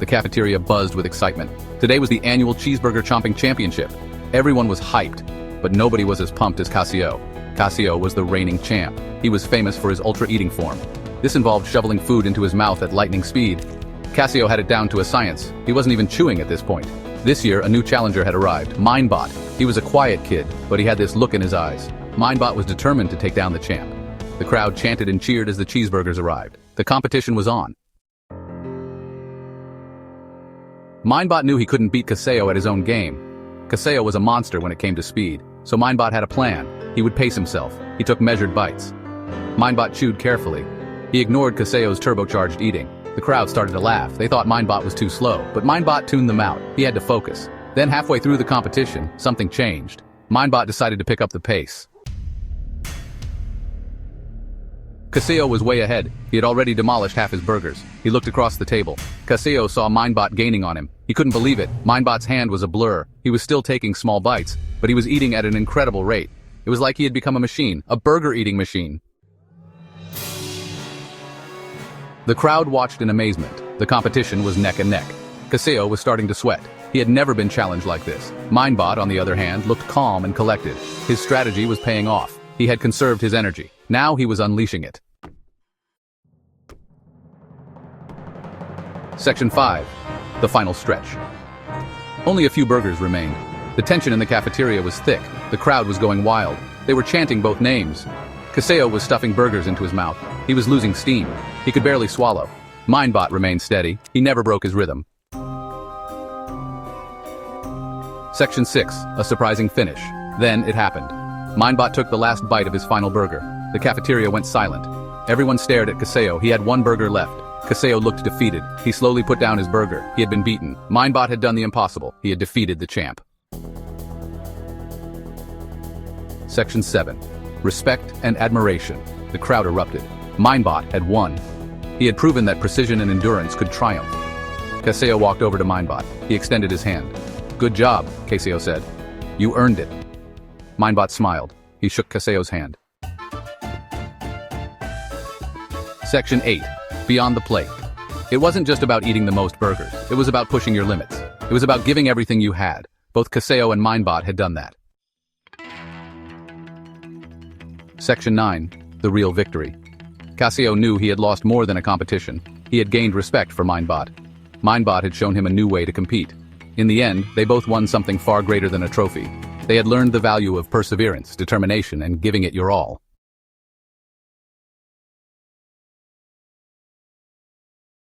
The cafeteria buzzed with excitement. Today was the annual Cheeseburger Chomping Championship. Everyone was hyped, but nobody was as pumped as Caseoh. Caseoh was the reigning champ. He was famous for his ultra-eating form. This involved shoveling food into his mouth at lightning speed. Caseoh had it down to a science. He wasn't even chewing at this point. This year, a new challenger had arrived, Minebot. He was a quiet kid, but he had this look in his eyes. Minebot was determined to take down the champ. The crowd chanted and cheered as the cheeseburgers arrived. The competition was on. Minebot knew he couldn't beat Caseoh at his own game. Caseoh was a monster when it came to speed, so Minebot had a plan. He would pace himself. He took measured bites. Minebot chewed carefully. He ignored Caseoh's turbocharged eating. The crowd started to laugh. They thought Minebot was too slow, but Minebot tuned them out. He had to focus. Then halfway through the competition, something changed. Minebot decided to pick up the pace. Caseoh was way ahead. He had already demolished half his burgers. He looked across the table. Caseoh saw Minebot gaining on him. He couldn't believe it. Minebot's hand was a blur. He was still taking small bites, but he was eating at an incredible rate. It was like he had become a machine, a burger-eating machine. The crowd watched in amazement. The competition was neck and neck. Caseoh was starting to sweat. He had never been challenged like this. Minebot, on the other hand, looked calm and collected. His strategy was paying off. He had conserved his energy. Now he was unleashing it. Section 5. The final stretch. Only a few burgers remained. The tension in the cafeteria was thick. The crowd was going wild. They were chanting both names. Caseoh was stuffing burgers into his mouth. He was losing steam. He could barely swallow. Minebot remained steady. He never broke his rhythm. Section 6. A surprising finish. Then it happened. Minebot took the last bite of his final burger. The cafeteria went silent. Everyone stared at Caseoh. He had one burger left. Caseoh looked defeated. He slowly put down his burger. He had been beaten. Minebot had done the impossible. He had defeated the champ. Section 7. Respect and admiration. The crowd erupted. Minebot had won. He had proven that precision and endurance could triumph. Caseoh walked over to Minebot. He extended his hand. "Good job," Caseoh said. "You earned it." Minebot smiled. He shook Caseoh's hand. Section 8. Beyond the plate. It wasn't just about eating the most burgers. It was about pushing your limits. It was about giving everything you had. Both Caseoh and Minebot had done that. Section 9. The real victory. Caseoh knew he had lost more than a competition. He had gained respect for Minebot. Minebot had shown him a new way to compete. In the end, they both won something far greater than a trophy. They had learned the value of perseverance, determination, and giving it your all.